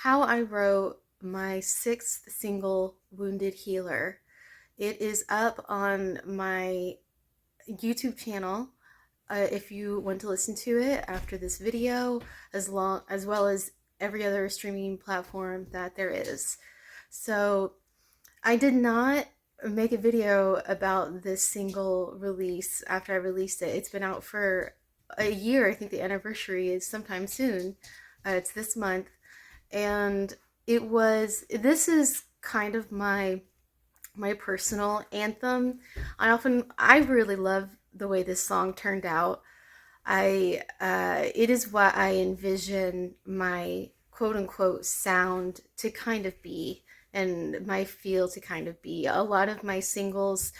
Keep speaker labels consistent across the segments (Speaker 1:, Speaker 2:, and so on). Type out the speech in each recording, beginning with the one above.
Speaker 1: how I wrote my sixth single, Wounded Healer. It is up on my YouTube channel. If you want to listen to it after this video, as well as every other streaming platform that there is. So I did not make a video about this single release after I released it. It's been out for a year. I think the anniversary is sometime soon. It's this month. And this is kind of my personal anthem. I really love the way this song turned out. It is what I envision my quote unquote sound to kind of be, and my feel to kind of be. A lot of my singles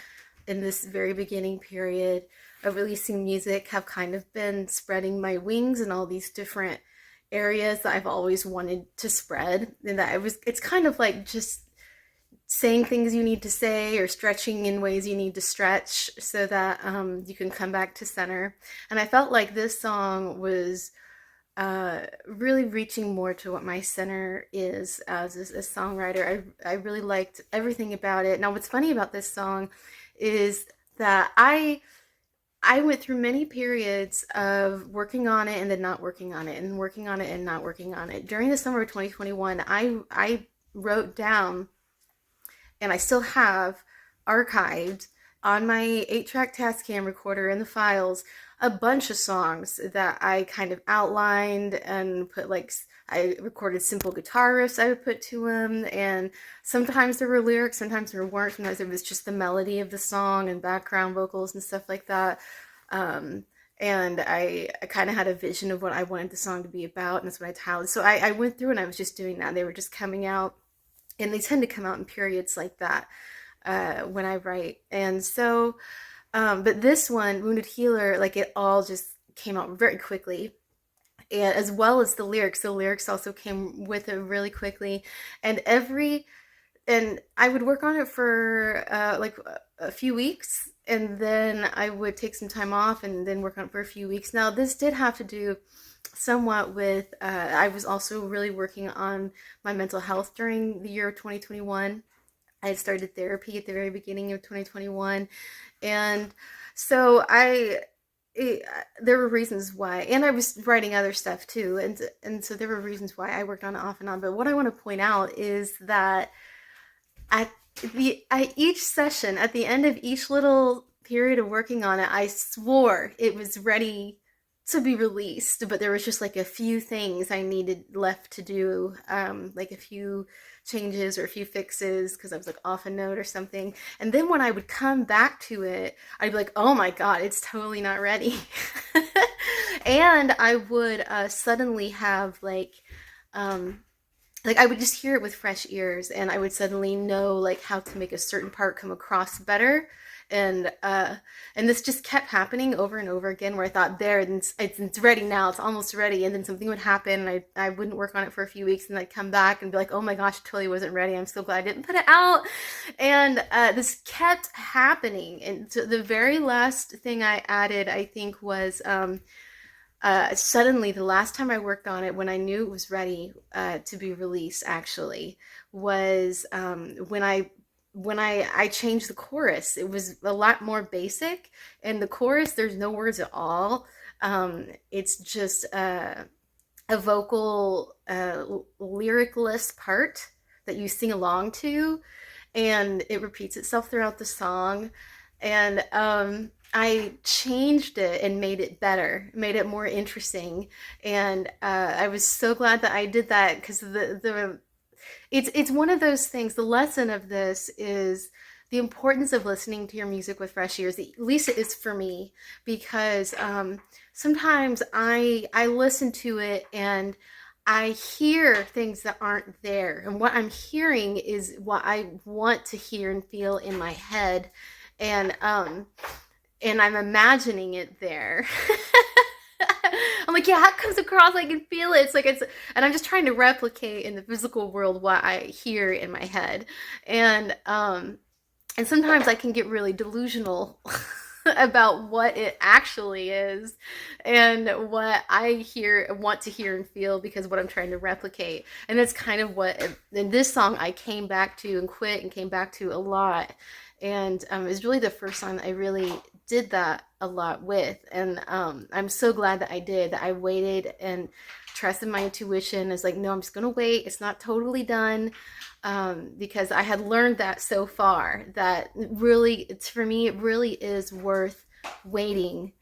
Speaker 1: in this very beginning period of releasing music have kind of been spreading my wings in all these different areas that I've always wanted to spread. And it's kind of like just saying things you need to say or stretching in ways you need to stretch so that you can come back to center. And I felt like this song was really reaching more to what my center is as a songwriter. I really liked everything about it. Now, what's funny about this song is that I went through many periods of working on it and then not working on it, and working on it and not working on it. During the summer of 2021, I wrote down, and I still have archived on my 8-track Tascam recorder in the files, a bunch of songs that I kind of outlined and put, like, I recorded simple guitar riffs I would put to them, and sometimes there were lyrics, sometimes there weren't, sometimes it was just the melody of the song and background vocals and stuff like that. And I kind of had a vision of what I wanted the song to be about, and that's what I titled. So I went through and I was just doing that. They were just coming out, and they tend to come out in periods like that when I write. And so, but this one, Wounded Healer, like, it all just came out very quickly. And as well as the lyrics also came with it really quickly. And I would work on it for like a few weeks, and then I would take some time off and then work on it for a few weeks. Now, this did have to do somewhat with, I was also really working on my mental health during the year of 2021. I had started therapy at the very beginning of 2021. And so there were reasons why, and I was writing other stuff too. And so there were reasons why I worked on it off and on. But what I want to point out is that at each session, at the end of each little period of working on it, I swore it was ready to be released, but there was just like a few things I needed left to do, like a few changes or a few fixes because I was like off a note or something. And then when I would come back to it, I'd be like, oh my God, it's totally not ready. And I would suddenly have like I would just hear it with fresh ears, and I would suddenly know like how to make a certain part come across better. And this just kept happening over and over again, where I thought, there, it's ready now, it's almost ready, and then something would happen and I wouldn't work on it for a few weeks, and I'd come back and be like, oh my gosh, it totally wasn't ready, I'm so glad I didn't put it out. And this kept happening, and so the very last thing I added, I think, was suddenly the last time I worked on it, when I knew it was ready to be released, actually, was when I changed the chorus. It was a lot more basic, and the chorus, there's no words at all. It's just a vocal lyricless part that you sing along to, and it repeats itself throughout the song. And I changed it and made it better, made it more interesting. And I was so glad that I did that, because it's one of those things. The lesson of this is the importance of listening to your music with fresh ears. At least it is for me, because sometimes I listen to it and I hear things that aren't there, and what I'm hearing is what I want to hear and feel in my head, and I'm imagining it there. I'm like, yeah, that comes across, I can feel it. And I'm just trying to replicate in the physical world what I hear in my head. And sometimes I can get really delusional about what it actually is and what I want to hear and feel because of what I'm trying to replicate. And that's kind of what in this song I came back to and quit and came back to a lot. And it's really the first song that I really did that a lot with. And I'm so glad that I did, that I waited and trusted my intuition. It's like, no, I'm just going to wait. It's not totally done. Because I had learned that so far that really, for me, it really is worth waiting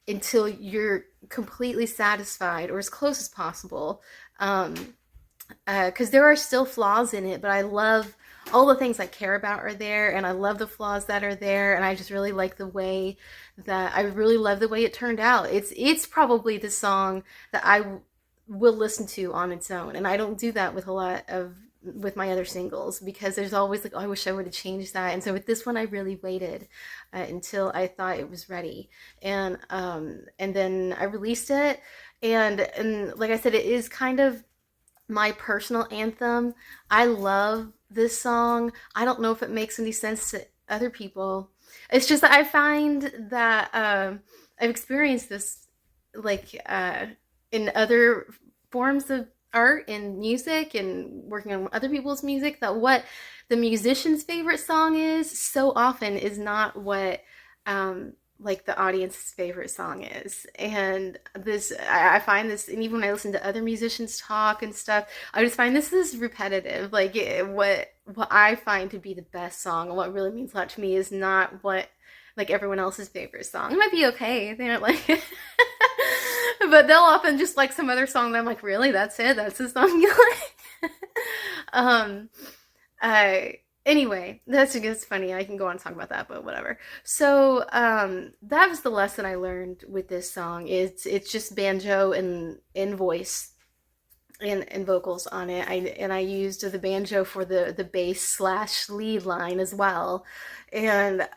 Speaker 1: until you're completely satisfied or as close as possible. Because there are still flaws in it, but I love all the things I care about are there, and I love the flaws that are there, and I just really like the way that I really love the way it turned out. It's probably the song that I will listen to on its own, and I don't do that with a lot of with my other singles because there's always like, oh, I wish I would have changed that. And so with this one, I really waited until I thought it was ready, and then I released it, and like I said, it is kind of my personal anthem. I love this song. I don't know if it makes any sense to other people. It's just that I find that I've experienced this like in other forms of art and music and working on other people's music, that what the musician's favorite song is so often is not what like the audience's favorite song is. And this, I find this, and even when I listen to other musicians talk and stuff, I just find this is repetitive. Like what I find to be the best song and what really means a lot to me is not what like everyone else's favorite song. It might be okay, they don't like it. But they'll often just like some other song that I'm like, really, that's it, that's the song you like. um Anyway, that's funny. I can go on and talk about that, but whatever. So that was the lesson I learned with this song. It's just banjo and voice and vocals on it. I used the banjo for the bass slash lead line as well, and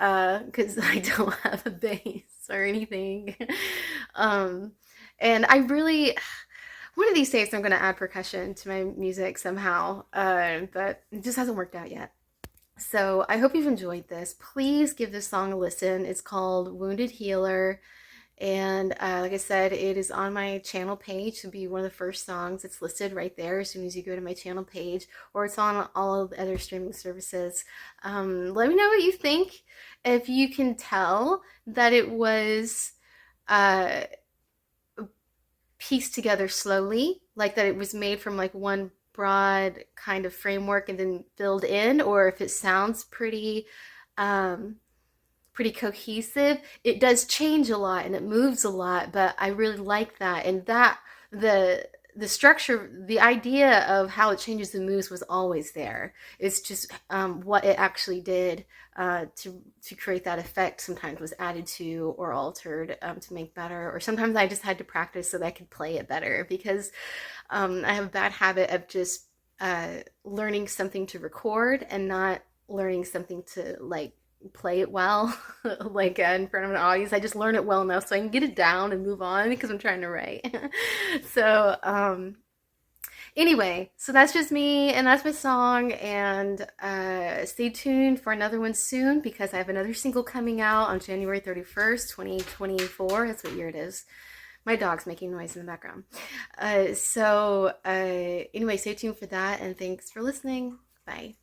Speaker 1: because I don't have a bass or anything, and I really. One of these days I'm going to add percussion to my music somehow, but it just hasn't worked out yet. So I hope you've enjoyed this. Please give this song a listen. It's called Wounded Healer. And like I said, it is on my channel page. It'll be one of the first songs. It's listed right there as soon as you go to my channel page, or it's on all of the other streaming services. Let me know what you think. If you can tell that it was pieced together slowly, like that it was made from like one broad kind of framework and then filled in, or if it sounds pretty pretty cohesive. It does change a lot and it moves a lot, but I really like that. And that the structure, the idea of how it changes the moves was always there. It's just what it actually did to create that effect sometimes was added to or altered to make better, or sometimes I just had to practice so that I could play it better, because I have a bad habit of just learning something to record and not learning something to like play it well like in front of an audience. I just learn it well enough so I can get it down and move on because I'm trying to write. So anyway, so that's just me and that's my song, and stay tuned for another one soon because I have another single coming out on January 31st 2024. That's what year it is. My dog's making noise in the background. Anyway, stay tuned for that, and thanks for listening. Bye.